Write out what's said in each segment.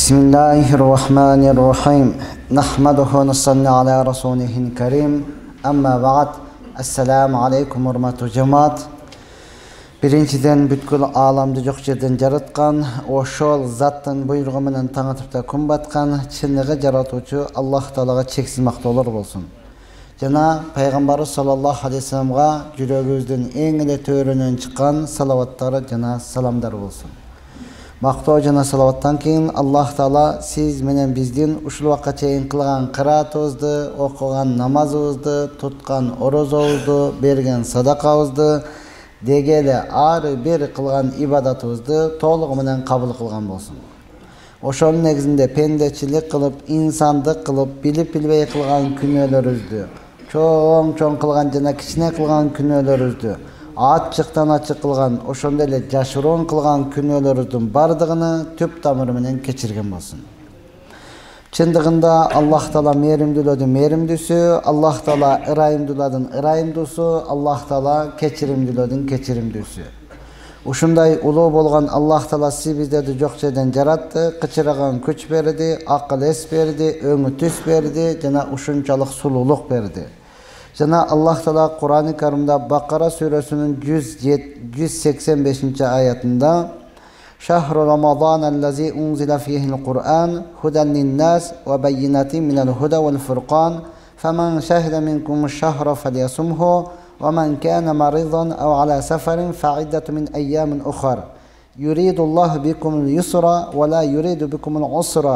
Bismillahirrahmanirrahim. Nahmaduhu nusalli ala rasulihil karim. Amma ba'd. Assalamu alaikum hurmatly cemaat. Birinçiden бүткүл аламды жок жерден жараткан, ошол заттын буйругу менен таң атып да күн баткан чыныгы жаратуучу Аллах Таалага чексиз мактоолор болсун. Жана пайгамбарыбыз саллаллаху алейхи вассаламга жүрөгүбүздүн эң эле төрүнөн чыккан салаваттары жана саламдар болсун. Мактоо жана салаваттан кийин Аллах Таала сиз менен биздин ушул убакка чейин кылган кыраатыбызды, окуган намазыбызды, туткан орозобузду, берген садакабызды, дегеле ары бир кылган ибадатыбызды толугу менен кабыл кылган болсун. Ошонун негизинде пендечилик кылып, инсандык кылып, билип-билбей кылган күнөөлөрүбүздү, чоң кылган жана кичине кылган күнөөлөрүбүздү, ачыктан ачык кылган, ошондой эле жашыруун кылган күнөөлөрүбүздүн бардыгыны түп тамыры менен кечирген болсун. Чындыгында Аллах Таала мээримдүүлөрдүн мээримдүүсү, Аллах Таала ырайымдуулардын ырайымдуусу, Аллах Таала кечиримдүүлөрдүн кечиримдүүсү. Ушундай улуу болгон Аллах Таала сиз биздерди жок жерден жаратты, кычыраган күч берди, акыл эс берди, өңү түс берди жана ушунчалык сулуулук берди. Жана Аллах Таала Кур'ан-ы Каримде Бакара сүрөсүнүн 185-аятында شهر رمضان الذي أنزل فيه القرآن هدى للناس وبينات من الهدى والفرقان فمن شهد منكم الشهر فليصمه ومن كان مريضا أو على سفر فعدة من أيام أخر يريد الله بكم اليسر ولا يريد بكم العسر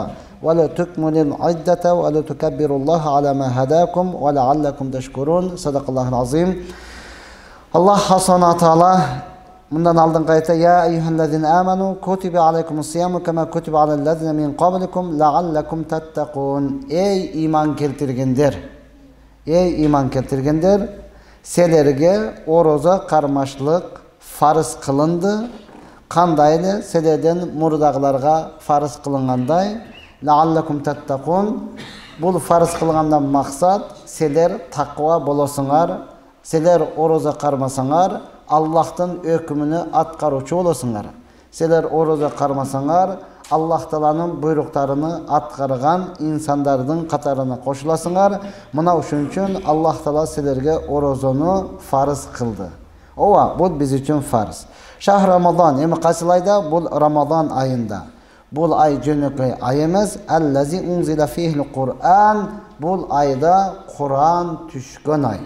ولا تكملوا العدة ولا تكبروا الله على ما هداكم ولعلكم تشكرون صدق الله العظيم. الله سبحانه وتعالى Bundan aldın kayıta ya eyyühellezine amenu kutibe aleykumus-siyamu kema kutibe alellezine min qablikum la'allakum tattaqun. Ey iman keltirgenler. Ey iman keltirgenler, selerge oroza karmaşlık farz kılındı. Kandaylı selerden murdaglarga farz kılınganday la'allakum tattaqun. Bu farz kılıngandan maksat seler takva bolosunlar. Seler oroza karmasanlar. Allah'tan ökümünü atkaruçu olasınlar. Seler oroza karmasanlar, Allah Taala'nın buyruklarını atkarıgan insanların katarına koşulasınlar. Mına üçün Allah Taala selerge orozonu farz kıldı. Ova, bu biz için farz. Şahr Ramazan, emi kaçılayda bu Ramazan ayında. Bu ay jönököy ayımız. Ellezi unzile fihil Kur'an. Bu ayda Kur'an düşkön ay.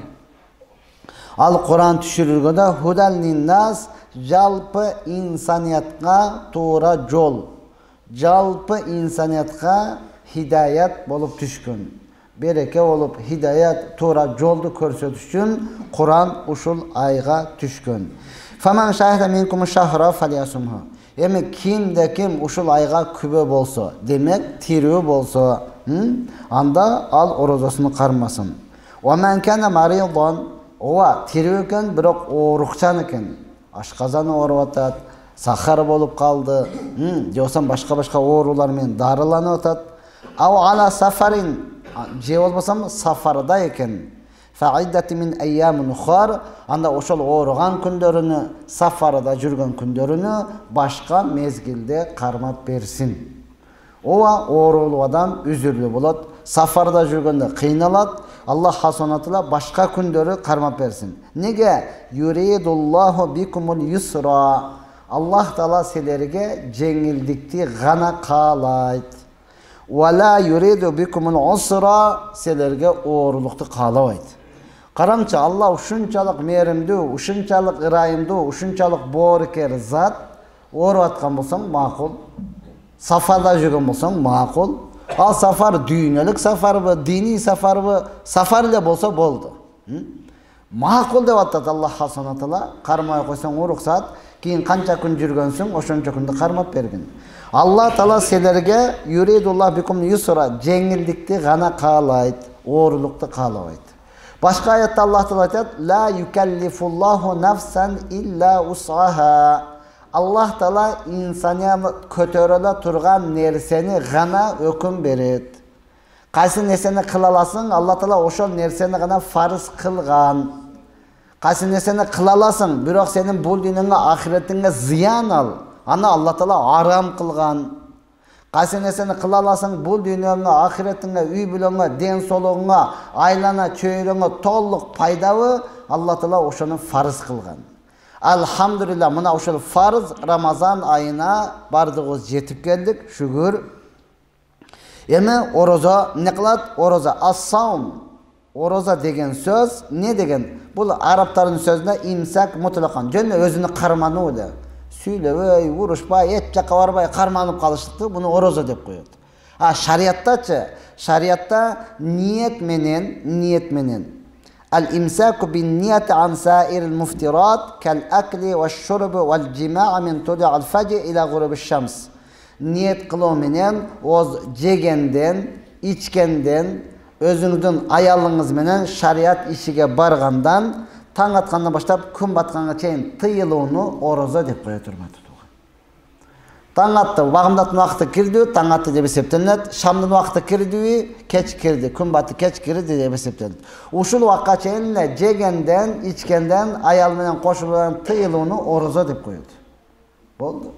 Al Kur'an düşürülgöde hudal linnas jalpı insaniyatga toğra jol. Jalpı insaniyatga hidayet bolup düşkün. Bereke olup hidayet toğra joldu körsetüşün Kur'an uşul ayga düşkün. Faman şahide minkum şahra falyasumhu. Emi kimde kim uşul ayga kübe bolsa, demek tiriu bolsa, anda al orozasını karmasın. Wa man kana maridan Ova tiriöken birok oorukçan eken. Aşkazan oorup atat, sahar bolup kaldı. Josan başka oorular menен darılanıp atat. Aw ala safarin, je bolmasam safarda eken. Fa'iddati min ayyamin ukhar, anda oşol oorugan kündörünü, safarda жүргөн kündörünü başka mezgilde karmap bersin. Ova oorulu adam üzürlü bolat, safarda жүргөндө kıynalat. Allah hasanatıyla başka kündörü karmap versin. Nege? Yuridullahu bikumul yusra. Allah Taala selerge jengildikti gana kalayt. Ve la yuridu bikumul usra. Selerge ooruluktu kalabayt. Karamça Allah uşunçalık mээримдүү, uşunçalık ырайымдуу, uşunçalık boorker zat oorup atkan bolsang makul. Safarda жүргөн bolsang makul. Al safar düğünlük safar mı, dini safar mı, safar ile bolsa boldu. Makul dep atat Allah hasanatıyla, karmaya koysan o ruhsat, keyin kança gün жүргөнсүң, oşonça күндө karmap bergin. Allah Taala selerge yuridullah bikum yusra, jengildikti gana kalayt, ooruluktu kalabayt. Başka ayette Allah Taala aytat, la yukellifullahu nafsan illa usaha. Allah Taala insaniya kötörele turgan nerseni gana öküm beret. Qaysı nerseni kılalasın, Allah Taala oşol nerseni gana farz kılgan. Qaysı nerseni kılalasın, birok senin bul dünenge ahiretine ziyan al. Ana Allah Taala aram kılgan. Кайсы нерсени кыла аласың, бул дүйнөңө, ахиретиңе, үй бүлөңө, ден соолугуңа, айлана чөйрөңө толук пайдабы? Алла Таала ошону фарыз кылган. Алхамдулилlah, мына ошол фарыз Рамазан айына бардыгыбыз жетип келдик, шүгүр. Эми орозо эмне кылат? Орозо ас-саум. Ороза деген сөз не деген? Бул арабтардын сөзүнө имсак мутлакан. Жөн өзүнү кармануу эле. Сүйлөбөй, урушпай, эч жакка барбай карманып калыштыкты буну орозо деп коет. Шариаттачы? Шариатта ниет менен al-imsaku bin-niyati an sa'iril muftirat kal-akli wash-shurbi wal-jima'i min tulu'i al-fajr ila ghurubish-shams. Niyet kıloo menен oz jegenden, içkenden, özüңүздүн аялыңыз менен шариат ишиге баргандан таң аткандан баштап күн батканга чейин тыйылууну орозо деп коет, урматтуу тууган. Таң атты, багымдаттын убакыты кирди, таң атты деп эсептелет. Шамдын убакыты кирди, кеч кирди, күн баты кеч кирди деп эсептелет. Ушул убакка чейин жегенден, ичкенден, аял менен кошулуудан тыйылууну орозо деп коет. Болду.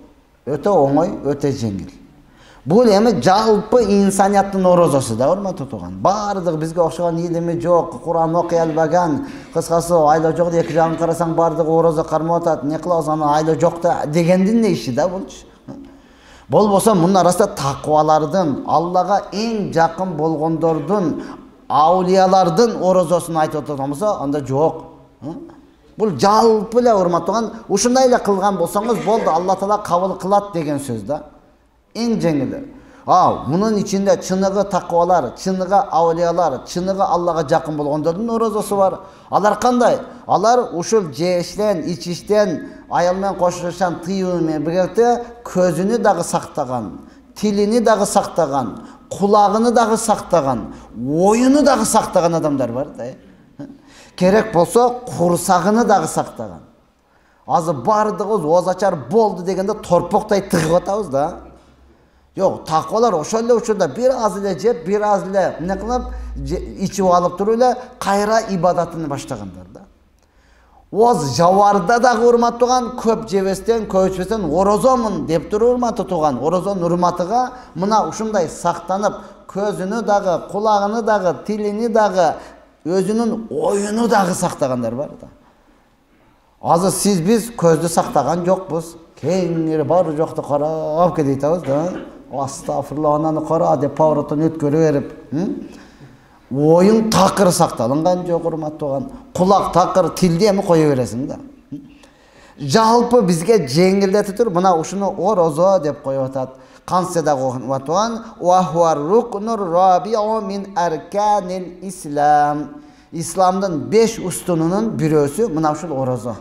Өтө оңой, өтө жеңил. Бул эми жалпы инсанияттын орозосу да, урматтуу тууган. Бардык бизге окшогон илими жок, Куран окуй албаган, кыскасы айла жок, эки жагын карасаң бардык орозо кармап атат. Не кылабыз, аны айла жок да дегендин иши да булчу. Болбосо мунун арасында таквалардын, Аллага эң жакын болгондордун, аулиялардын орозосун айтып отурганбызса, анда жок. Бул жалпы эле, урматтуу тууган, ушундай эле кылган болсоңуз болду, Алла Таала кабыл кылат деген сөз да. Эң жеңили. Мунун ичинде чыныгы таквалар, чыныгы аулиялар, чыныгы Аллага жакын болгондордун орозосу бар. Алар кандай? Алар ушул жештен, ичиштен, аял менен кошулушан тыюу менен бирге көзүнү дагы сактаган, тилини дагы сактаган, кулагыны дагы сактаган, оюну дагы сактаган адамдар бар да. Керек болсо курсагыны дагы сактаган. Азыр бардыгыбыз озачар болду дегенде торпоктой тыгып атабыз да. Yok, takvalar ошол эле учурда бир аз эле жеп, бир аз эле эмне кылып, ичип алып туруп эле кайра ибадатын баштагандар да. Оз жабарда дагы урматтууган, көп жебестен, көп ичпестен орозомун деп туруп урматтууган. Орозонун урматыга мына ушундай сактанып, көзүнү дагы, кулагыны дагы, тилини дагы, өзүнүн оюну дагы сактагандар бар да. Азыр сиз биз көздү сактаган жокпуз. Кеңири бары жокту карап кетип атабыз да. Астафырла, ананы кара деп павроттон өткөрүп берип, оюң такыр сакталынган жок, урматтууган. Кулак такыр, тилди эми кое бересиң да. Жалпы бизге жеңилдетип туруп, мына ушуну орозо деп коюп атат. Кантсе да урматтууган, ва хуа рукнур рабиу мин арканил ислам. Исламдын 5 устунунун бирөөсү мына ушул орозо.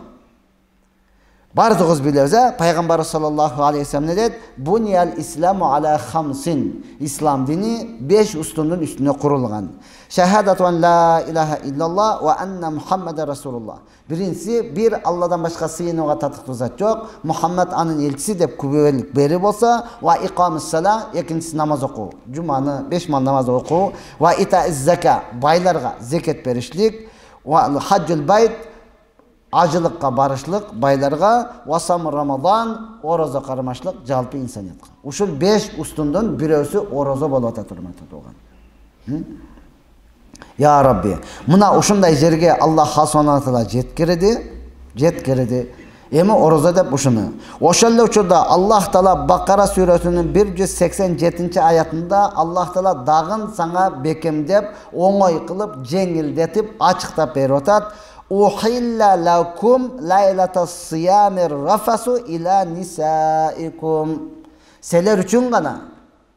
Бардыгыз билебиз, Пайгамбар саллаллаху алейхи вассалам не дейт? Буниял исламу аля хамсин. Ислам дини 5 устундун үстүнө курулган. Шахадату ан ла илаха иллаллах ва анна Мухаммадар расулуллах. Биринчиси, бир Алладан башка сыйынууга татыктуу зат жок, Мухаммад анын элчиси деп күбөлүк бери болсо, ва икамус сала, экинчиси намаз окуу, жуманы 5 мал намаз окуу, ва итаиз зака, байларга зекет беришлик, ва хаджул байт, ажылыкка барышлык байларга, васам Рамадан, орозо кармашлык жалпы инсаниятка. Ушул 5 устундун бирөөсү орозо болуп атат, урматтуу тууган. Я Rabbi, мына ушундай жерге Аллах субхана ва таала жеткирди. Эми орозо деп ушуну. Ошол эле учурда Аллах Таала Бакара сүрөсүнүн 187 аятында Аллах Таала дагын саңа бекемдеп, оңой кылып, жеңилдетип, ачыктап берип атат. Ухилла лакум лайлатас сиямир рафасу ила нисаикум. Силер үчүн гана,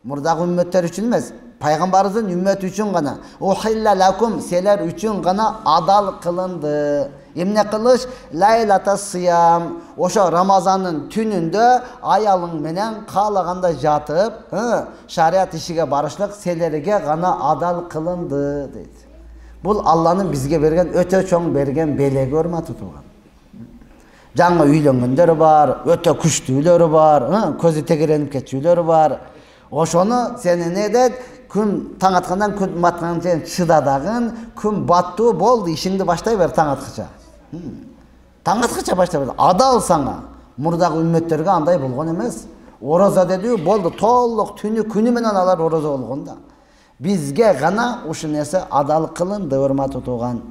мурдагы үммөттөр үчүн эмес, пайгамбарыбыздын үммөтү үчүн гана. Ухилла лакум, силер үчүн гана адал кылынды. Эмне кылыш? Лайлатас сиям. Ошо Рамазандын түнүндө аялың менен каалаганда жатып, шариат ишиге барышлык силерге гана адал кылынды дейт. Бул Алланын бизге берген өтө чоң берген белеги, урматтуу тууган. Жаңы үйлөнгөндөр бар, өтө күчтүүлөр бар, көзү тегеренип кетчүлөр бар. Ошону сени не дейт? Күн таң аткандан күн батканга чейин чыда дагын, күн баттуу болду, ишиңди баштай бер таң аткыча. Таң аткыча баштай бер. Адал саңа. Мурдагы үммөттөргө андай болгон эмес. Oroza dedi, boldu, толық түні күні менен алар ороза болгонда. Бизге гана ушул нерсе адал кылынды, урматтуу тууган.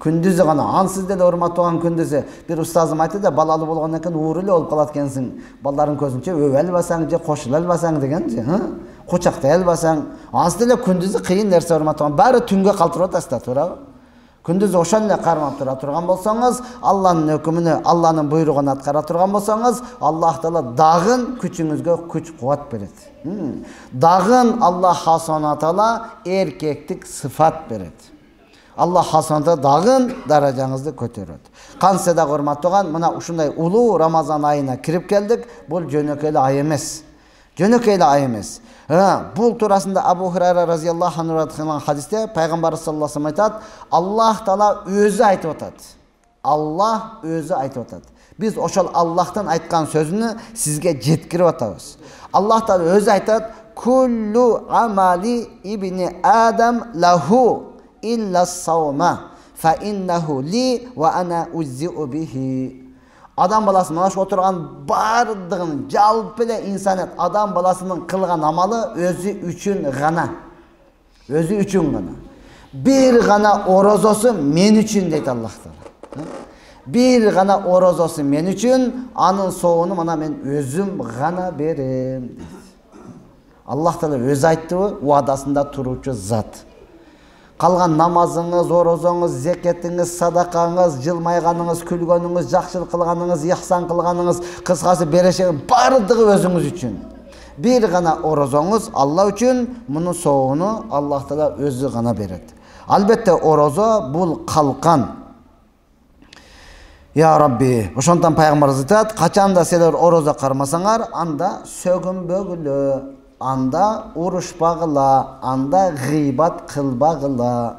Күндүзү гана, ансыз деле урматтуу тууган күндүзү. Бир устазым айтты да, балалы болгондон кийин ууру эле болуп калат экенсиң. Балдардын көзүнчө өбө албасаң же кошула албасаң дегенчи, кучактай албасаң. Ансыз деле күндүзү кыйын нерсе урматтуу тууган. Баары түнгө калтырып атасыздар, туурабы? Күндүз ошон эле кармап тура турган болсоңуз, Алланын өкүмүнө, Алланын буйругун аткара турган болсоңуз, Аллах Таала дагын күчүңүзгө күч-кубат берет. Дагын Аллах Субхана Таала эркектик сыфат берет. Аллах Субхана Таала дагын даражаңызды көтөрөт. Канса да урматтууган, мына ушундай улуу Рамазан айына кирип келдик. Бул жөнөкөй эле ай эмес. Жөнөкөй эле ай эмес. Бул турасында Абу Хурайра разияллаху анху радыйаллаху хадисте пайгамбар саллаллаху алейхи ва саллям айтат, Аллах Таала өзү айтып атат. Аллах өзү айтып атат. Биз ошол Аллахтан айткан сөзүнү сизге жеткирип атабыз. Аллах Таала өзү айтат, "Куллу амали ибни Адам лаху илла саума, фа иннаху ли ва ана уззиу бихи." Адам баласы мына ошо отурган бардыгын жалпы эле инсаният адам баласынын кылган амалы өзү үчүн гана. Өзү үчүн гана. Бир гана орозосу мен үчүн дейт Аллах Таала. Бир гана орозосу мен үчүн, анын соонун мына мен өзүм гана берем дейт. Аллах Таала өзү айттыбы, уадасында туруучу зат. Калган намазыңыз, орозоңуз, зекетиңиз, садакаңыз, жылмайганыңыз, күлгөнүңүз, жакшылык кылганыңыз, ихсан кылганыңыз, кыскасы берешегиңиз бардыгы өзүңүз үчүн. Бир гана орозоңуз Алла үчүн, мунун соогуну Аллах Таала өзү гана берет. Албетте орозо бул калкан. Я Рабби, ошондон пайгамбарыбыз айтат, качанда силер орозо кармасаңар, анда сөгүнбөгүлө, анда урушпагыла, анда гыйбат кылбагыла.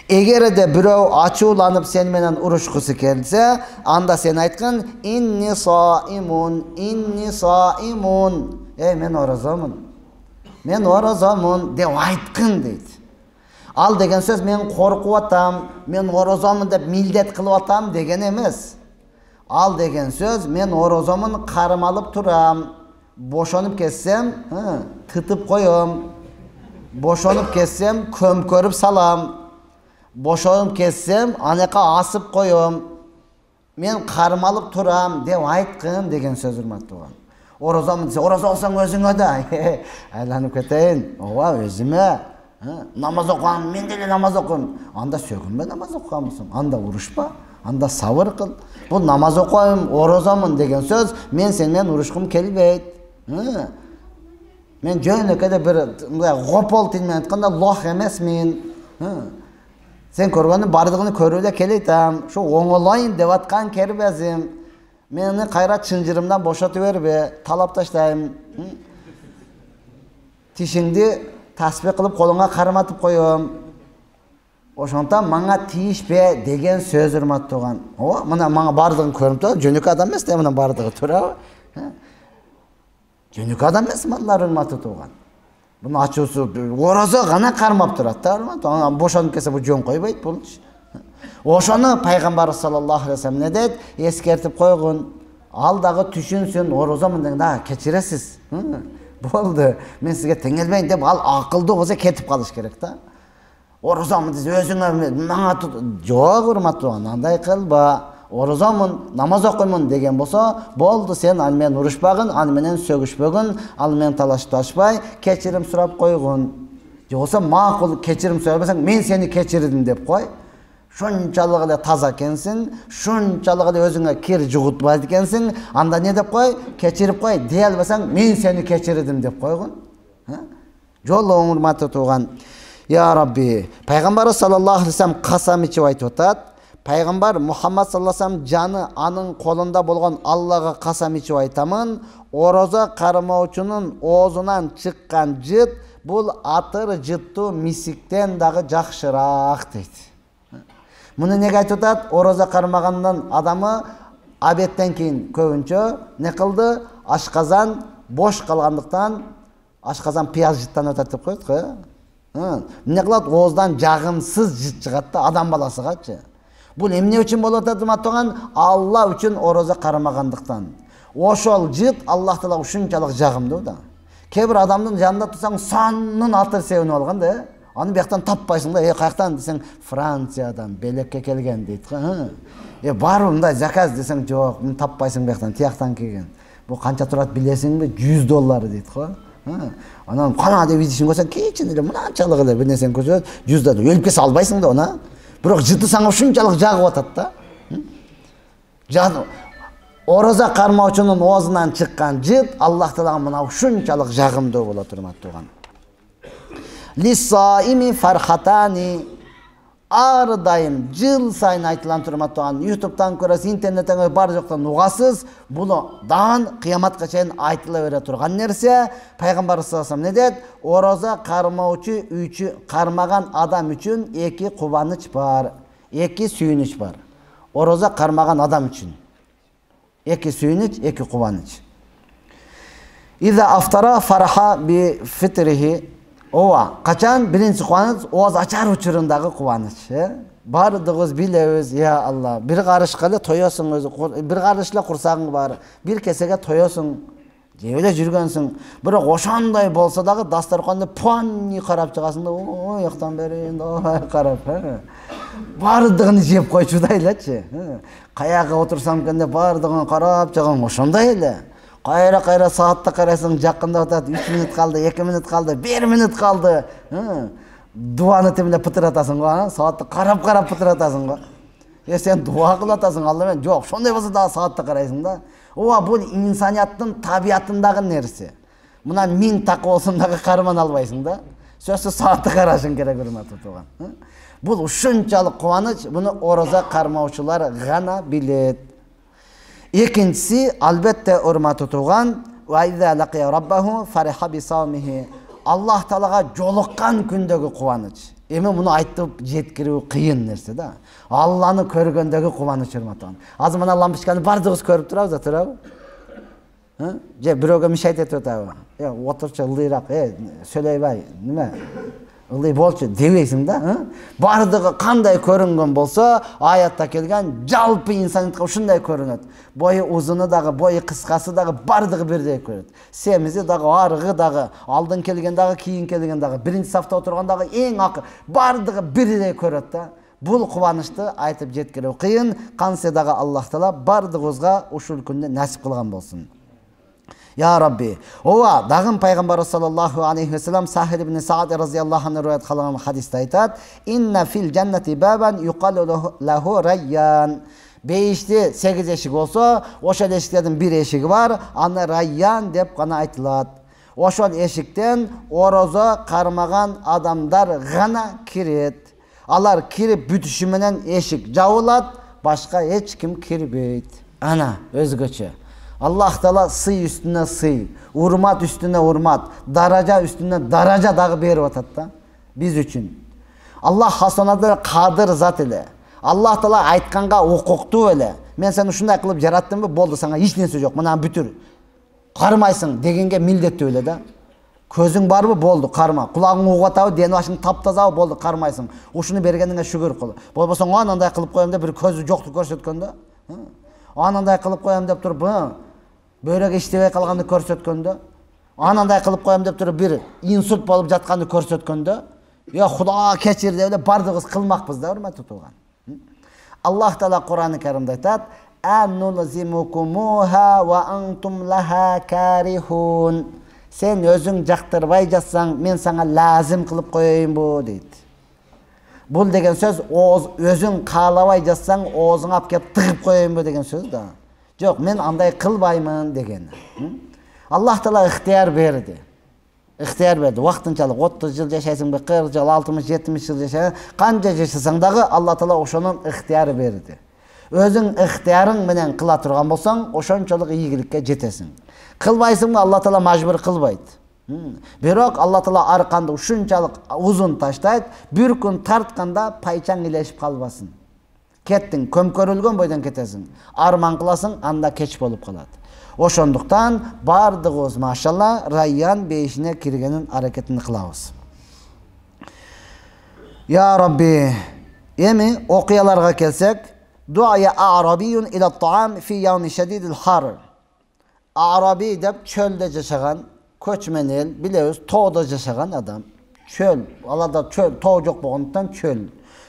Эгерде бирөө ачууланып сен менен урушкусу келсе, анда сен айткын, инни саимун, инни саимун. Мен орозомун. Мен орозомун деп айткын дейт. Ал деген сөз мен коркуп атам, мен орозомун деп милдет кылып атам деген эмес. Ал деген сөз мен орозомун кармалып турам. Boşanıp kessem, tıtıp koyum. Boşanıp kessem, kömkörüp salam. Boşanıp kessem, aneka asıp koyum. Men karmalıp turam, dev aytkın degen söz urmattууган. Orozamın dese, oroza olsan özüңө da. Aylanıp keteyin. Ova özüme. Namaz okuam, men de namaz okuyum. Anda sögünbe namaz okuamısın. Anda uruşpa. Анда сабыр кыл. Бул намаз окуйм, орозамын деген сөз, мен сенен урушкум келбейт. Мен жөнөкөдө бир мындай гопол тил менен айтканда лох эмесмин. Сен көргөнү бардыгын көрүп эле келейтам. Ошо оңолойн деп аткан кербезим. Мени кайра чынжырымдан бошотуп бербе, талап таштайм. Тишиңди таспих кылып колуңа карматып коём. Ошондон мага тийишпе деген сөз урматтууган. Ооба, мына мага бардыгын көрүп тур, жөнөкөй адам эмес да мына бардыгы турабы? Жөнөкөй адам эмес мыналар урматтууган. Буну ачуусу орозо гана кармап турат да, урматтуу. Бошонуп келсе бул жөн койбойт бул. Ошону пайгамбар саллаллаху алейхи ва саллям не дейт? Эскертип койгон. Ал дагы түшүнсүн, орозомун дегенде кечиресиз. Болду. Мен сизге теңелбейин деп ал акылдуу болсо кетип калыш керек да. Орозамын десе өзүңө мага жок урматтууган, андай кылба. Орозамын, намаз окуймун деген болсо, болду сен ал менен урушпагын, ал менен сөгүшпөгүн, ал менен талашташпай, кечирим сурап койгун. Же болсо макул кечирим сурабасаң, мен сени кечирдим деп кой. Шунчалык эле таза экенсиң, шунчалык эле өзүңө кир жугутпайт экенсиң, анда не деп кой? Кечирип кой, дей албасаң, мен сени кечирдим деп койгун. Жолу урматтууган. Я Рабби, пайгамбар саллаллаху алейхи ва саллям касам ичип айтып атат. Пайгамбар Мухаммад саллаллаху алейхи ва саллям жаны анын колунда болгон Аллага касам ичип айтамын, орозо кармоочунун оозунан чыккан жыт бул атыр жыттуу мисиктен дагы жакшыраак дейт. Муну неге айтып атат? Орозо кармагандан адамы абеттен кийин көбүнчө не кылды? Ашказан бош калгандыктан ашказан пияз жыттан өтөт деп коет го. Эмне кылат? Ооздан жагымсыз жыт чыгат да адам баласыгачы. Бул эмне үчүн болуп атат урматтууган? Алла үчүн орозо кармагандыктан. Ошол жыт Аллах Таала ушунчалык жагымдуу да. Кээ бир адамдын жанында турсаң санын аты себинип алган да. Аны бияктан таппайсың да. Каяктан десең Франциядан белекке келген дейт го. Бар мындай заказ десең жок, муну таппайсың бияктан, тияктан келген. Бу канча турат билесиңби? $100 дейт го. Анан кана деп изишин көрсөң, кечине эле мынанчалык эле бир нерсени көрсөт, $100 өлүп кете албайсың да аны. Бирок жыты сага ушунчалык жагып атат да. Ораза кармаучунун оозунан чыккан жыт Аллах Таалага мына ушунчалык жагымдуу болот, урматтуулар. Лиссаими фархатани, ар дайым жыл сайын айтылган, урматтуулар. YouTube'дан көрөсүз, интернеттен көрөсүз, бар жоктон угасыз. Бул дан кыяматка чейин айтыла бере турган нерсе. Пайгамбар саллаллаху алейхи вассалам не дейт? Ораза кармаучу кармаган адам үчүн эки кубаныч бар, эки сүйүнүч бар. Ораза кармаган адам үчүн эки сүйүнүч, эки кубаныч. Иза афтара фараха би фитрихи. Ова, качан биринчи кубаныч ооз ачар учурундагы кубаныч. Бардыгыбыз билебиз, я Алла. Бир карышка эле тоёсуң өзү, бир карыш эле курсагың бар, бир кесеге тоёсуң, жеп эле жүргөнсүң. Бирок ошондой болсо дагы дастарканды пуанни карап чыгасың да, ой, яктан берейин да карап, бардыгын жеп койчудай элечи. Каяга отурсам экен деп бардыгын карап чыгам, ошондой эле. Кайра саатта карайсың, жакында атат, 3 минут калды, 2 минут калды, 1 минут калды. Дуаны тимле пытыратасың го, саатты карап пытыратасың го. Сен дуа кылатасың, Алла мен, жок, ошондой болсо да саатта карайсың да. Ооба, бул инсанияттын табиятындагы нерсе. Мунан 1000 такы болсун дагы карман албайсың да. Сөзсүз саатты карашың керек, урматтуулар. Бул ушунчалык кубаныч, буну ораза кармаучулар гана билет. Экинчиси, албетте, урматтуулар, ва иза лакия раббаху фариха би савмихи. Аллах Таалага жолуккан күндөгү кубаныч. Эми муну айтып жеткирүү кыйын нерсе да. Алланы көргөндөгү кубаныч, урматтуулар. Азыр мына лампочканы бардыгыбыз көрүп турабыз да, турабы? Же бирөөгө мишайт этип атабы? Отурчу ылдыйраак, сөйлөйбай, неме? Ылдый болчу дебейсиң да, бардыгы кандай көрүнгөн болсо, аятта келген жалпы инсаниятка ушундай көрүнөт. Бою узуну дагы, бою кыскасы дагы бардыгы бирдей көрөт. Семизи дагы, арыгы дагы, алдын келген дагы, кийин келген дагы, биринчи сафта отурган дагы, эң акы бардыгы бирдей көрөт да. Бул кубанычты айтып жеткирүү кыйын. Кансе дагы Аллах Таала бардыгыбызга ушул күндө насип кылган болсун. Ya Rabbi. Ова, дагы пайгамбар саллаллаху алейхи вассалам Сахил ибн Саад разияллаху анху риwayat кылган хадисте айтат: "Инна фил джаннати бабан юқалу лаху райян." Бейиште 8 эшик болсо, ошол эшиктердин бир эшиги бар, аны райян деп гана айтылат. Ошол эшиктен ораза кармаган адамдар гана кирет. Алар кирип бүтүшү менен эшик жабылат, башка эч ким кирбейт. Ана өзгөчө. Аллах Таала сый үстүнө сый, урмат үстүнө урмат, даража үстүнө даража дагы берип атат да биз үчүн. Аллах хасанада кадыр зат эле. Аллах Таала айтканга укуктуу эле. Мен сени ушундай кылып жараттымбы, болду, сага эч нерсе жок. Мына бүтүр. Кармайсың дегенге милдеттүү эле да. Көзүң барбы, болду, карма. Кулагың угуп атабы, ден башың таптазабы, болду, кармайсың. Ушуну бергениңе шүгүр кыл. Болбосо анандай кылып коем деп бир көзү жокту көрсөткөндө, анандай кылып коем деп туруп, бөйрөк иштебей калганды көрсөткөндө, анандай кылып коем деп туруп бир инсульт болуп жатканды көрсөткөндө, я Худа кечир деп эле бардыгыбыз кылмакпыз да, урматтуу тууган. Аллах Таала Кур'ан-ы Каримде айтат: "Аннулзимукумуха ва антум лаха карихун." Сен өзүң жактырбай жатсаң, мен сага лазим кылып коеюнбу дейт. Бул деген сөз өзүң каалабай жатсаң, оозуңа алып кеп тыгып коеюнбу деген сөз да. Жок, мен андай кылбаймын деген. Аллах Таала ыктыяр берди. Ыктыяр берди. Вактынчалык 30 жыл жашайсыңбы, 40 жыл, 60, 70 жыл жашайсың, канча жашасаң дагы Аллах Таала ошонун ыктыяры берди. Өзүң ыктыярың менен кыла турган болсоң, ошончолук ийгиликке жетесиң. Кылбайсыңбы, Аллах Таала мажбур кылбайт. Бирок Аллах Таала арканды ушунчалык узун таштайт, бир күн тартканда пайчаң илешип калбасын. Кеттиң, көмкөрүлгөн бойдон кетесиң. Арман кыласың, анда кеч болуп калат. Ошондуктан бардыгыбыз машалла райян бейишине киргенин аракетин кылабыз. Ya Rabbi, эми окуяларга келсек, дуая арабиюн иля таам фи яуми шадидил хар. Arabi dep çölde yaşagan köçmen el, bilebиз, toğda yaşagan adam. Çöl, alada çöl, toğ jok bolgonduktan çöl.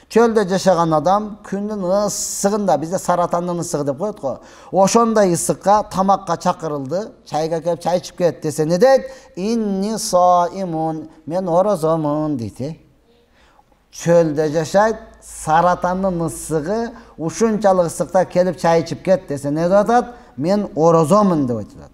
Çölde yaşagan adam kündün ıssiginde, bizde saratanın ıssigı dep koyot go. Oşonday ıssikka tamakka çakırıldı. Çayga kelip çay içip ket dese ne deyt? İnni saimun, men orozomun deydi. Çölde yaşayt, saratanın ıssigı uşunçalık ıssikta kelip çay içip ket dese ne deyat? Men orozomun dep aytат.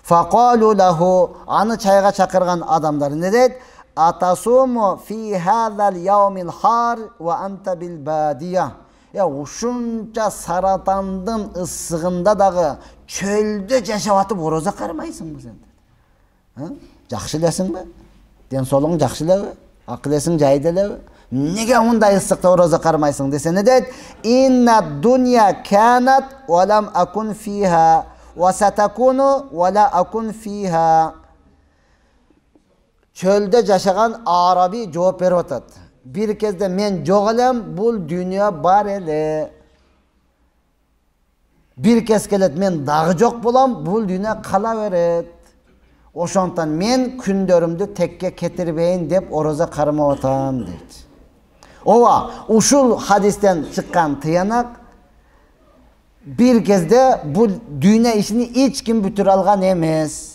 Faqalu lahu, anı çayga çakırgan adamlar ne deyt? Atasumu fi hadal yawmil har ve anta bil badiya. Ya uşunca saratandın ıssigında dağı çölde yaşap atıp oroza karmaysın sen dedi. Жақсы элесиңби? Den soluğun жақсы элеби? Акыл эсиң жайда элеbi? Nege unday ıssikta oroza karmaysın dese ne deyt? Inna dunya kanat ve lam akun fiha ve satakunu ve la akun fiha. Çölde yaşagan Arabi cevap berip atat. Bir kezde men jok elem, bul dünya bar ele. Bir kez kelet men dagı jok bolam, bul dünya kala beret. Oşontan men kündörümdü tekke ketirbeyin dep oroza karma atam deyt. Ova, uşul hadisten çıkan tıyanak bir kezde bu dünya işini hiç kim bütür algan emes.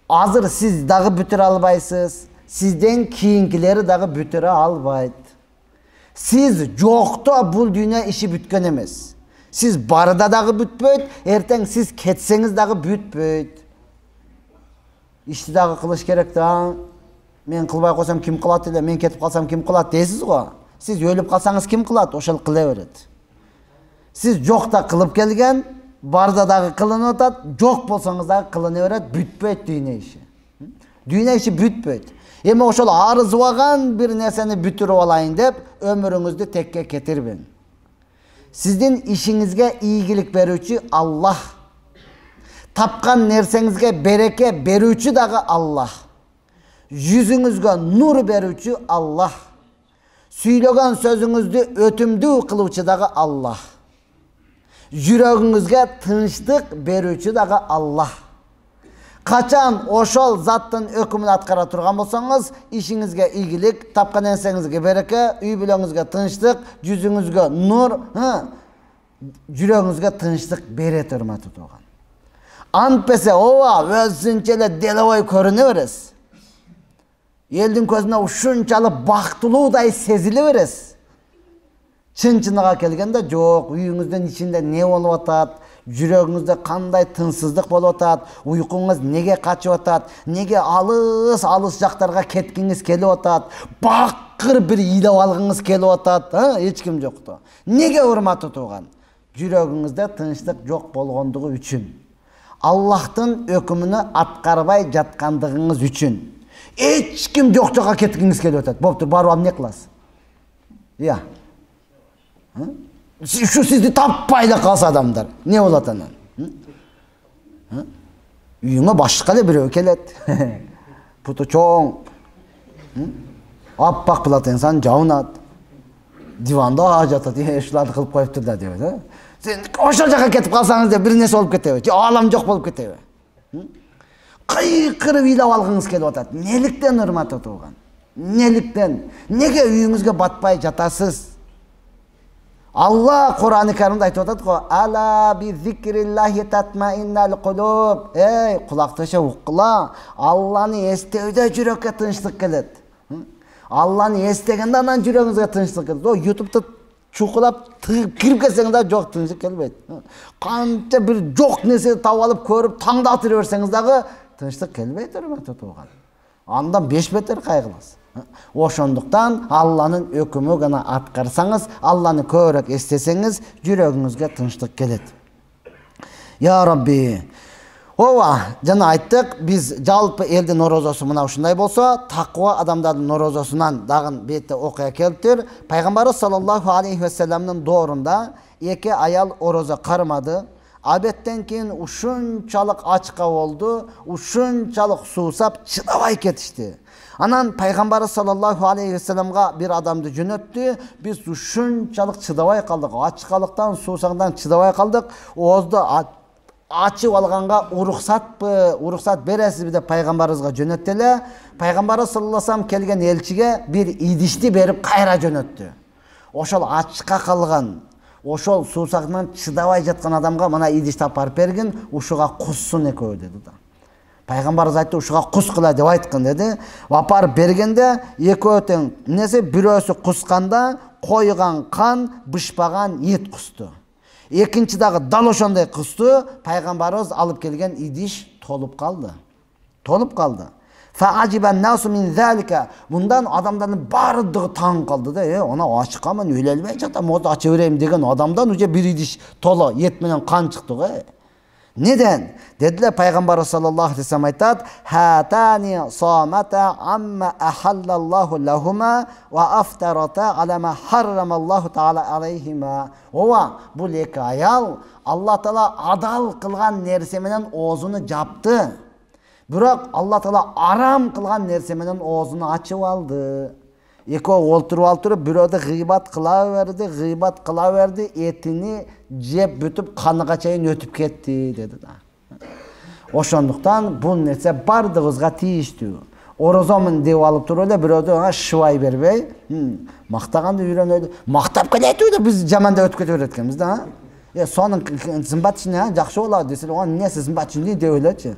Azır siz dağı bütür albaysız. Sizden kiyinkileri dağı bütüre albayt. Siz jokta bul dünya işi bütken emes. Siz barda dağı bütböйт, erten siz ketseniz dağı bütböйт. İşte dağı kılış gerek da. Men kılbay koysam kim kılat ele, men ketip kalsam kim kılat deysiz go. Siz ölüp kalsanız kim kılat? Oşal kıla beret. Siz jokta kılıp kelgen, barda dağı kılını otat, jok bolsanız dağı kılını beret, bütböйт dünya işi. Dünya işi bütböйт. Ema oşal arızıvagan bir neseni bütürüp alayın dep, ömürüңüzdü tekke ketirben. Sizden işinizge iyigilik berүүчү Allah. Tapkan nersengizge bereke berүүчү dağı Allah. Yüzüңüzge nur berүүчү Allah. Süylögen sözüңüzdü ötümdүү kılуучu dağı Allah. Yüreğinizge tınçlık berүүчү dağı Allah. Kaçan oşol zattın ökümünü atkara turgan bolsanız, işinizge iyigilik, tapkan ensengizge bereke, üy buloňuzga tınçlık, yüzüңüzge nur, yüreğinizge tınçlık beret hurmatly turgan. Antpese ova özünçele delavoy körüne beres. Eldin közüne uşunçalı baktılууday sezili beres. Çın-çыныga kelgende jok, uyuңuzdun içinde ne bolup atat, yüreğinizde kanday tınсыздык bolup atat, uykuңuz nege kaçıp atat, nege alыс jaktarga ketkiңiz kelip atat, bakır bir iylep algıңız kelip atat, hiç kim joktu. Nege urmatly turgan? Yüreğinizde tınçlık jok bolgondugu üçün. Allah'tın ökümünü atkarбай jatkandыгыңыз üçün. Hiç kim jok jaka ketkiңiz kelip atat. Boptu, barup ne kılas? Ya. Şu sizi tapbayla kalsa adamlar. Ne olat anan? Uyuňa başka da biröw kelet. Putu çoň. Appak bulat insan jaunat. Divanda hajat diye şulарды kılıp koyuptur da diyor. Sen oşo jaka ketip kalsanız da bir nesi olup ketebi. Alam jok bolup ketebi. Kıykırıp iylep algıңız kelip atat. Nelikten hurmatly turgan? Nelikten? Nege uyuňuzga batpay jatasız? Allah Kur'an-ı Kerim'de aytıp atat go, ala bi zikrillahi tatmainnal kulub. Ey kulaktaşa ukla, Allah'ını estevde yürekке tınçlık kelet. Allah'ını estegende anan yüreğinizge tınçlık kelet. O YouTube'da çukulap kirip ketseniz de jok tınçlık kelbeyt. Kança bir jok nesi tap alıp körüp taňda atırıp berseniz dagı tınçlık kelbeyt hurmatly turgan. Andan 5 beter kaygılas. Oşonduktan Allah'ın ökümü gana atkarsanız, Allah'ını körek esteseniz, yüreğinizge tınçlık kelet. Ya Rabbi, ova, jana ayttık, biz jalpı eldin orozosu mına uşunday bolsa, takwa adamdardın orozosundan dagın bette okuya kelipdir. Peygamberimiz sallallahu aleyhi ve sellem'nin doğrunda eki ayal oroza karmadı. Abetten keyin uşunçalık açka oldu, uşunçalık suusap çıdabay ketişti. Anan Peygamber sallallahu aleyhi ve sellem'ga bir adamdı jönöttü. Biz uşunçalık çıdabay kaldık. Açkalıktan, suusagdan çıdabay kaldık. Ozdu ачып алганга уруксат бересизби деп пайгамбарыбызга жөнөттү эле. Пайгамбарыбыз саллаллаху алейхи вассалам келген элчиге бир идишти берип кайра жөнөттү. Ошол ачка калган, ошол суусактан чыдабай жаткан адамга мына идишти апарып бергин, ушуга куссун экөө деди да. Пайгамбарыбыз айтты, ушуга кускыла деп айткан деди. Апарып бергенде экөө тең эмнеси, бирөөсү кусканда койган кан, бышпаган эт кусту. Экинчи дагы дал ошондой кусту. Пайгамбарыбыз алып келген идиш толуп калды. Фаажибан насу мин залика. Мындан адамдардын бардыгы таң калды да, ана ачкамын, өлө албай жатам, ошо ача берейин деген адамдан уже бир идиш толо эт менен кан чыкты го. Неден? Dediler Peygamber sallallahu aleyhi ve sellem aytat, hatani samata amma ahallallahu lahuma ve aftarata ala ma harramallahu taala aleyhima. Ova bu iki ayal Allah Taala adal kılgan nerse menen oğzunu japtı. Biroq Allah Taala aram kılgan nerse menen oğzunu açıp aldı. Eko olturup birode gıybat kıla verdi, etini jep бүтүп kanıga çayın ötüp ketти dedi da. Oşonduktan bu nerse bardığızga tiyişti. Orozamın dep alıp turup эле birode ona şıvay berbey, maqtaganды үйрөнөydü. Maqtap keletiydi biz jamanda ötüp kete beretkemiz da. Sonun zımbatçını jakşı boladi desele, ona nesi zımbatçını dep öylöçü.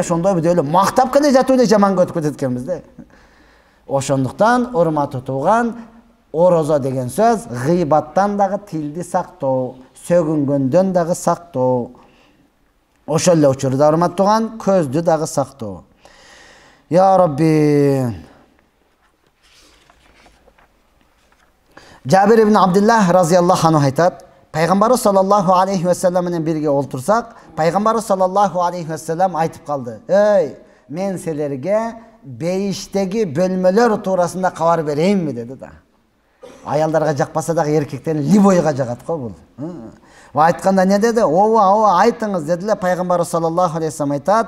Şondoy bir öyle maqtap kele jatıydı jamanga ötüp ketetkemiz de. Oşonduktan urmatı tuğan orozo degen söz gıybattan dağı tildi saktoo, sөгүнгөндөн dağı saktoo. Oşolle uçurda urmatı tuğan közdü dağı saktoo. Ya Rabbi. Cabir ibn Abdullah razıyallahu anh aytat, Peygamber sallallahu aleyhi ve sellem'le birge oltursak, Peygamber sallallahu aleyhi ve sellem aytıp kaldı. Ey men selerge beyişteki bölmeler tuğrasında kavar vereyim mi dedi da. Ayallarga jakpasa da erkekten liboyga jagat ko bul. Ve aytkanda ne dedi? Ova aytыңыз dediler. Peygamber sallallahu aleyhi ve sellem aytat,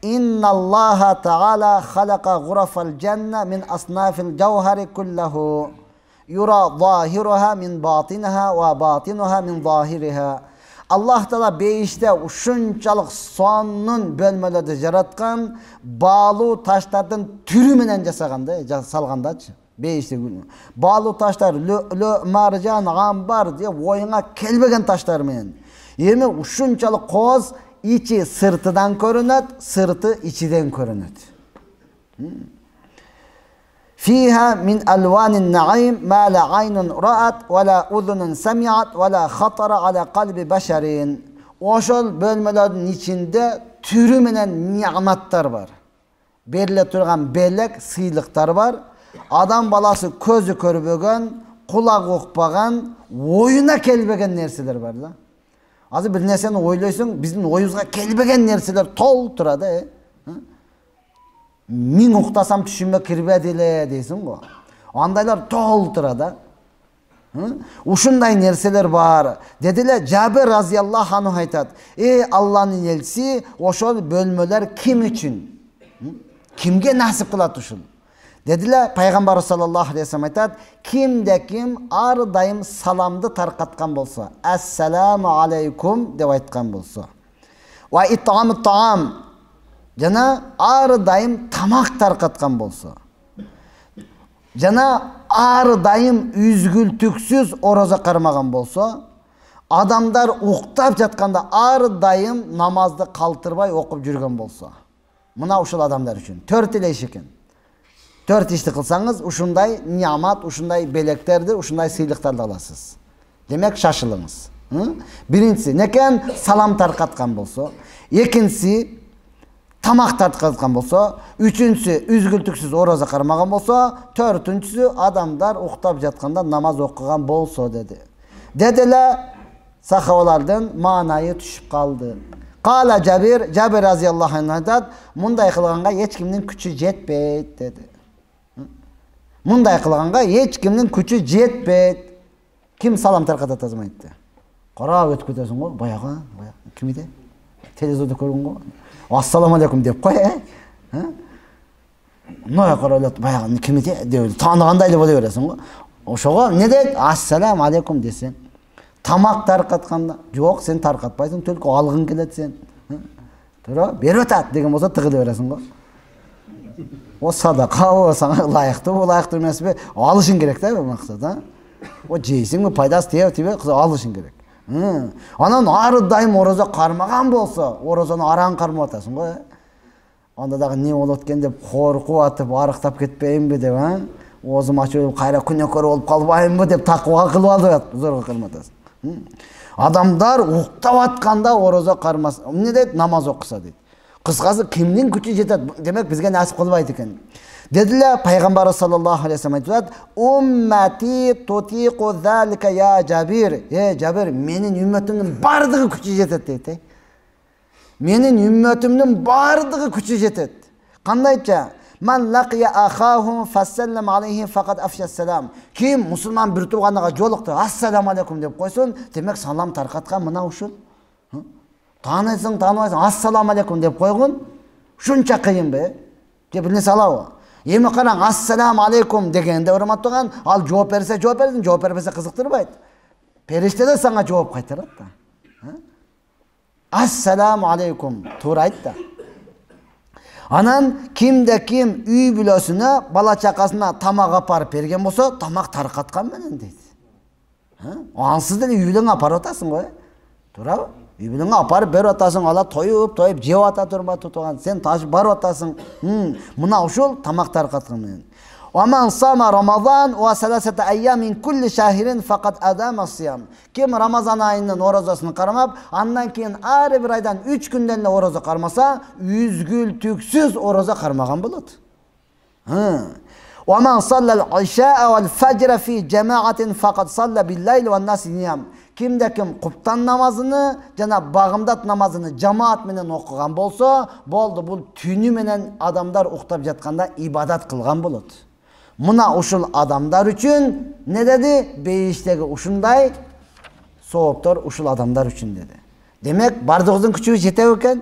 İnna Allah Taala halaka gurafal cennet min asnafil cevheri kullahu. Yura zahiruha min batinaha ve batinuha min zahiriha. Allah Taala beyişte uşunçalık soğanın bölmeleri jaratkan, bağlı taşlardan türü menen jasaganda, salgandaçı. Beyişte bağlı taşlar, marjan, ambar diye oyuna kelbegen taşlar menen. Yemi uşunçalık koz içi sırtıdan görünöt, sırtı içiden görünöt. Fiha min alwanin naim ma la aynun ra'at ve la uzunun sami'at ve la khatara ala kalbi beşerin. Oşol bölmelerin içinde türü menen nimetler var. Berile turgan belek sıylıklar var. Adam balası közü körбөгөн, kulak ukpagan, oyuna kelbegen nerseler var da. Azı bir nerseni oylayısın, bizim oyuzga kelbegen nerseler tol turады. Min uktasam tüşüme kirbedi ele deysin bu. Andaylar tol turады. Uşunday nerseler var. Dediler Cabir razıyallahu anh aytat. Ey Allah'ın elçisi, oşol bölmeler kim için? Kimge nasip kılat uşul? Dediler Peygamber sallallahu aleyhi ve sellem aytat, kimde kim ar dayım salamdı tarqatkan bolsa, Esselamu aleykum dep aytkan bolsa, ve it'amut ta'am, jana ar dayım tamak tarqatkan bolsa, jana ar dayım üzgültüksüz oroza karmagan bolsa, adamlar uktap jatkanda ar dayım namazdı kaltırbay okup жүрген bolsa, mına uşul adamlar üçün 4 ile iş eken. 4 işti kılsanız uşunday niyamat, uşunday beleklerdi, uşunday sıylıklardı alasız. Demek şaşılınız. Birincisi neken salam tarqatkan bolsa, ikincisi tamak tarqatkan bolsa, üçüncüsü üzgültüksüz oroza karmagan bolsa, dördüncüsü adamlar uktap jatkanda namaz okugan bolsa dedi. Dediler sahabalardan manayı düşüp kaldı. Kala Cabir razıyallahu anh munday kılganga hiç kimnin küçü jetpeyt dedi. Munday kılganga hiç kimnin küçü jetpeyt. Kim salam tarqatат azmaytdı. Qarab ötüp ketesin go, bayağı. Kim ide? Televizorda көргөн go. Assalamu aleykum dep koy, Noya qaralат, bayağı kim ide dep tanıgандай bola beresin go. Oşoga ne deyt? Assalamu aleykum desen. Tamak tarqatkanda, yok sen tarqatpayсың, tölkü algın kelet sen. Туура, берип атат деген болсо тыгылып бересиң го. О садака, о сага ылайыктуу, ылайыктуу эмеспи? Алышың керек да бул максат, а? О жейсиңби, пайдасы тиеби, алышың керек. Анан ары дайым орозо кармаган болсо, орозону араң кармап атасың го. Анда дагы не болот экен деп коркуп атып, арыктап кетпейинби деп, оозум ачылып кайра күнөкөр болуп калбайынбы деп такыба кылып алып зорго кармап атасың. Адамдар уктап атканда орозо кармас. Эмне дейт? Намаз окуса дейт. Кыскасы кимдин күчү жетет? Демек бизге насип кылбайт экен. Дедиле пайгамбар саллаллаху алейхи вассалам айтат: "Уммати тутиqu залика я Жабир". Жабир, менин үммөтүмдүн бардыгы күчү жетет дейт. Менин үммөтүмдүн бардыгы күчү жетет. Кандайча? Ман лaqия ахаху фассалам алейхи фақат афшас салам. Ким мусулман бир тууганага жолукту, ассаламу алейкум деп койсун, демек салам таркаткан мына ушул. Таанысың, тааныбайсың, ассаламу алейкум деп койгон, ушунча кыйынбы? Же бир нерсе алабы? Эми караң, ассаламу алейкум дегенде урматтаган, ал жооп берсе жооп берсин, жооп бербесе кызыктырбайт. Периште да сага жооп кайтарат да. Ассаламу алейкум туура айт да. Анан кимде ким үй бүлөсүнө, бала чакасына тамак апарып берген болсо, тамак таркаткан менен дейт. Ансыз деле үй бүлөңө апарып атасың го, туурабы? Үй бүлөңө апарып берип атасың, ала тоюп, жеп ата турма тутуган, сен ташып барып атасың. Мына ушул тамак таркаткан менен. Аман сама Рамазан ва саласата айямин кулли шахрин фақат адама сиям. Ким Рамазан айынын орозосун кармап, андан кийин ар бир айдан 3 күндөн эле орозо кармаса, үзгүл түксүз орозо кармаган болот. Аман саллал ишаа вал фажра фи жамаатин фақат салла биллайли ван нас нiyam. Кимде ким куптан намазыны жана багымдат намазыны жамаат менен окуган болсо, болду, бул түнү менен адамдар уктап жатканда ибадат кылган болот. Мына ушул адамдар үчүн не деди? Бейиштеги ушундай сооптор ушул адамдар үчүн деди. Демек, бардыгыбыздын күчүбүз жетеби экен?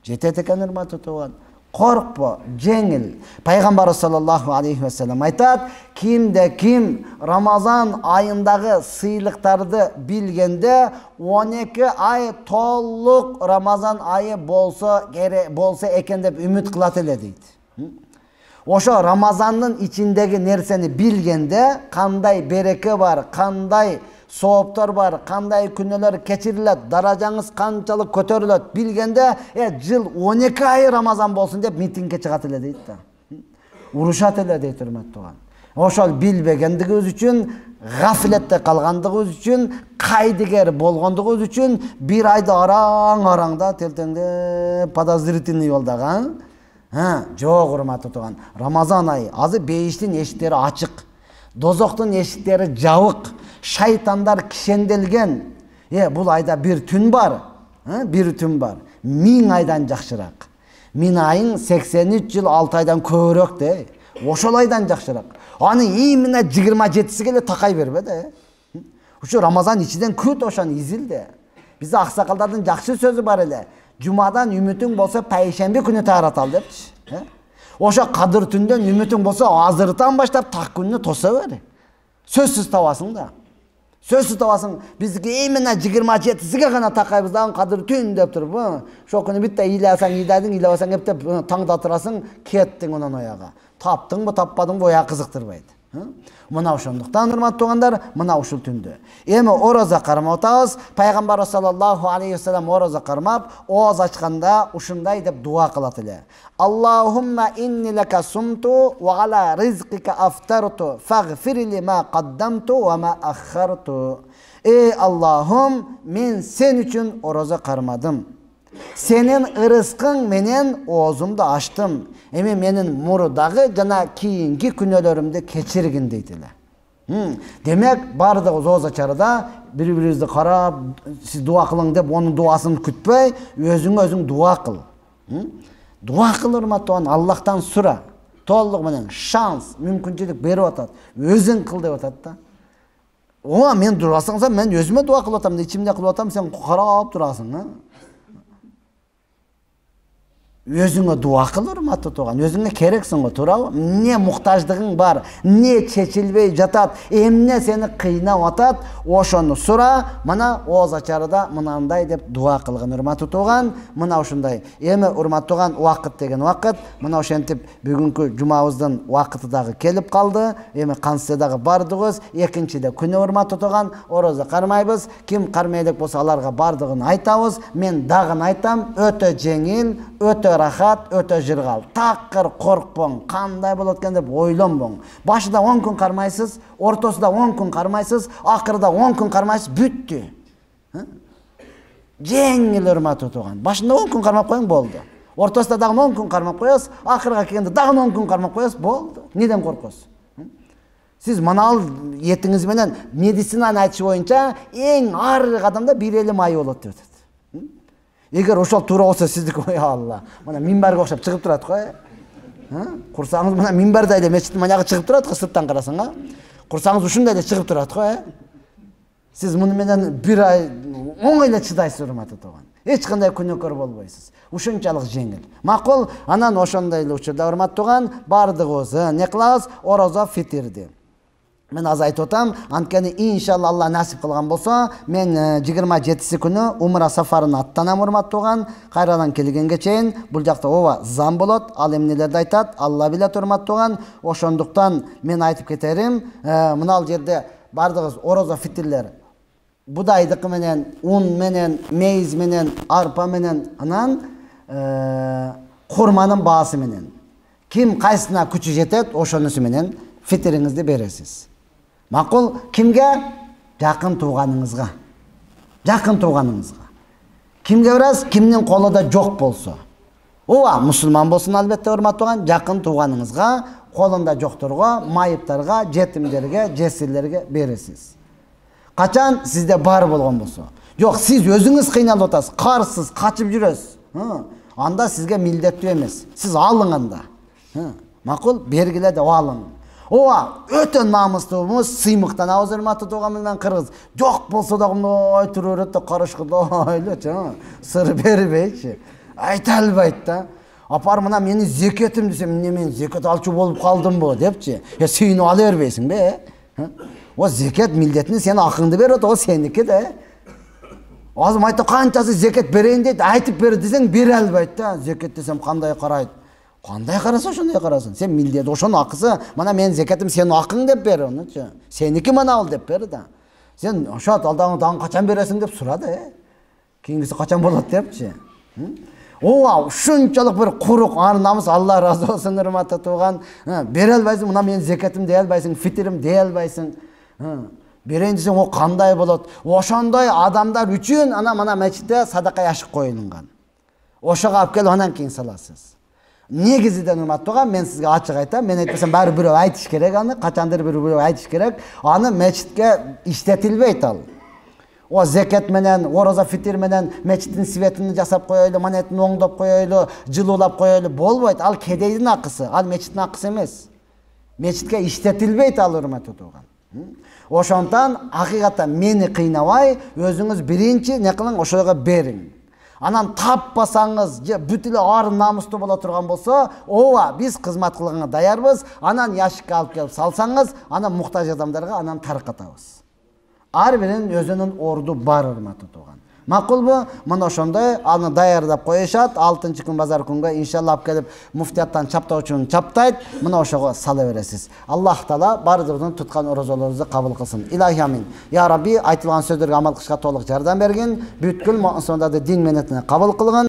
Жетет экен, урматтуу тууган. Коркпо, жеңил. Пайгамбар саллаллаху алейхи ва саллям айтат: кимде ким Рамазан айындагы сыйлыктарды билгенде 12 ай толук Рамазан айы болсо экен деп үмүт кылат эле дейт. Ошо Рамазандын ичиндеги нерсени билгенде, кандай береке бар, кандай сооптор бар, кандай күнөөлөр кечирилет, даражаңыз канчалык көтөрүлөт билгенде, жыл 12 ай Рамазан болсун деп митингге чыгат эле дейт да. Урушат эле дейт, урматтууган. Ошол билбегендигибиз үчүн, гафилетте калгандыгыбыз үчүн, кайдыгер болгондугубуз үчүн бир айда араң-араңда телтеңде подозрительный жолдаган. Жок, урматтуу тууган. Рамазан айы азыр бейиштин эшиктери ачык. Дозоктун эшиктери жабык. Шайтандар кишенделген. Бул айда бир түн бар. Бир түн бар. 1000 айдан жакшыраак. 1000 айың 83 жыл 6 айдан көбүрөөк де. Ошол айдан жакшыраак. Аны именно 27-си келе такай бербе де. Ушу Рамазан ичиден күт ошон изил де. Бизде аксакалдардын жакшы сөзү бар эле. Жумадан үмүтүң болсо пайшемби күнү таратал депчи. Ошо кадыр түндөн үмүтүң болсо азыртан баштап так күнү тоса бер. Сөзсүз табасың да. Сөзсүз табасың. Бизге именно 27-сиге гана такайбыз да, кадыр түн деп туруп. Ошо күнү битте ыйласаң ыйдадың, ыйлабасаң эптеп таңда турасың, кеттиң онан ояга. Таптыңбы, таппадыңбы, ояк кызыктырбайт. Мына ошондуктан, урматтуу туугандар, мына ушул түндө. Эми ороза кармап атабыз. Пайгамбар саллаллаху алейхи ва саллям ороза кармап, ооз ачканда ушундай деп дуа кылат эле. Аллахумма инни лака сумту ва ала ризқика афтарту фагфирли ма каддамту ва ма аххарту. Эй Аллахум, мен сен үчүн ороза кармадым. Сенин ырыскың менен оозумду ачтым. Эми менин мурдагы жана кийинки күнөөлөрүмдү кечиргин дейт эле. Демек, бардыгыбыз ооз ачарда бири-бирибизди карап, сиз дуа кылың деп, онун дуасын күтпөй, өзүң дуа кыл. Дуа кыл, урматтуу, Аллахтан сура. Толук менен шанс, мүмкүнчүлүк берип атат. Өзүң кыл деп атат да. Мен дурасаңсам, мен өзүмө дуа кылып атам, ичимде кылып атам, сен карап турасың, Өзүңө дуа кыл, урматтуу тууган. Өзүңө керексиң го, туурабы? Эмне муктаждыгың бар, эмне чечилбей жатат, эмне сени кыйнап атат, ошону сура. Мына ооз ачарда мынандай деп дуа кылган, урматтуу тууган. Мына ушундай. Эми урматтуу тууган, убакыт деген убакыт. Мына ошентип бүгүнкү жумабыздын убакыты дагы келип калды. Эми кантсе дагы бардыгыз. Экинчиде күнү, урматтуу тууган, орозо кармайбыз. Ким кармай элек болсо аларга бардыгын айтабыз. Мен дагы айтам, өтө жеңил, өтө рахат, өтө жыргал. Такыр коркпоң, кандай болот экен деп ойлонбоң. Башында 10 күн кармайсыз, ортосунда 10 күн кармайсыз, акырда 10 күн кармайсыз, бүттү. Жеңил, урматтуу тууган. Башында 10 күн кармап коюң, болду. Ортосунда дагы 10 күн кармап коесуз, акырга келгенде дагы 10 күн кармап коесуз, болду. Неден коркосуз? Сиз манал етиңиз менен медицинанын айтышы боюнча эң арык адамда 1,5 ай болот деп атат. Эгер ошол туура болсо сиздики, ой Алла, мына минберге окшоп чыгып турат го. Курсаңыз мына минберде эле мечиттин манягы чыгып турат го, сырттан карасаң, курсаңыз ушундай эле чыгып турат го. Сиз муну менен 1 ай оңой эле чыдайсыз, урматтуу тууган. Эч кандай күнөөкөр болбойсуз. Ушунчалык жеңил. Макул, анан ошондой эле учурда, урматтуу тууган, бардыгыбыз не кылабыз? Орозо фитирди. Мен аз айтып атам, анткени иншалла Алла насип кылган болсо, мен 27 күнү умра сафарына аттанам, урматтуу тууган. Кайрадан келгенге чейин бул жакта ооба зам болот, ал эмнелерди айтат, Алла билет, урматтуу тууган. Ошондуктан мен айтып кетерим, мына жерде бардыгыз орозо фитирлер. Будайдыкы менен, ун менен, мейиз менен, арпа менен, анан курманын баасы менен. Ким кайсына күчү жетет, ошонусу менен фитириңизди бересиз. Макул, кимге? Жакын тууганыңызга. Жакын тууганыңызга. Кимге бересиз? Кимдин колунда жок болсо. Ооба, мусулман болсун албетте, урматтуу тууган, жакын тууганыңызга, колунда жокторго, майыптарга, жетимдерге, жесирлерге бересиз. Качан сизде бар болгон болсо. Жок, сиз өзүңүз кыйналып атасыз, карсыз, качып жүрөсүз. Анда сизге милдеттүү эмес. Сиз алың анда. Макул, бергиле деп алың. Ооба, өтө намыстуумуз, сыймыктанабыз, урматтуу тууган менен кыргыз. Жок болсо да мындай туруп берет да, карышкыдай элечи, сыр бербейчи. Айта албайт да. Апар мына мени зекетим десем, эмне мен зекет алчу болуп калдымбы депчи. Сүйүнүп ала бербейсиң бе? О зекет милдетин сен акыңды берет, о сеники да. Азым айтып канчасы зекет берейин дейт, айтып бер десең бере албайт да. Зекет десем кандай карайт? Кандай караса ошондой карасын. Сен милдет, ошонун акысы, мына мен зекетим сенин акың деп бер онучу. Сеники мына ал деп бер да. Сен ошот алдаңдан качан бересиң деп сура да. Кийингиси качан болот депчи. Ооба, ушунчалык бир курук ар намыс, Алла ыраазы болсун, урматтуу тууган. Бере албайсың, мына менин зекетим дей албайсың, фитирим дей албайсың. Берейин десең, о кандай болот? Ошондой адамдар үчүн ана мына мечитте садака яшык коюлган. Ошого алып келип анан кийин саласыз. Негизиден, урматтуу тууган, мен сизге ачык айтам, мен айтпасам баары бирөө айтыш керек аны, качандыр бирөө айтыш керек. Аны мечитке иштетилбейт ал. О зекет менен, орозо фитир менен мечиттин светini жасап коелу, монетин оңдоп коелу, жылуулап коелу болбойт. Ал кедейдин акысы, ал мечиттин акысы эмес. Мечитке иштетилбейт ал, урматтуу тууган. Ошондон акыйкатта мени кыйнабай, өзүңүз биринчи не кылың, ошого бериң. Анан таппасаңыз, же бүт эле ар намыстуу боло турган болсо, ооба, биз кызмат кылганга даярбыз. Анан яшыкка алып келип салсаңыз, анан муктаж адамдарга анан таркатабыз. Ар биринин өзүнүн орду бар, урматтуу тууган. Макулбу? Мына ошондой аны даярдап коюшат. 6-күн базар күнгө иншалла алып келип муфтияттан чаптоочун чаптайт. Мына ошого сала бересиз. Аллах таала бардыгыңыздын туткан орозолоруңузду кабыл кылсын. Илахи амин. Я Рабби, айтылган сөздөргө амал кылышка толук жардам бергин. Бүткүл мусулмандарды дин менетине кабыл кылгын.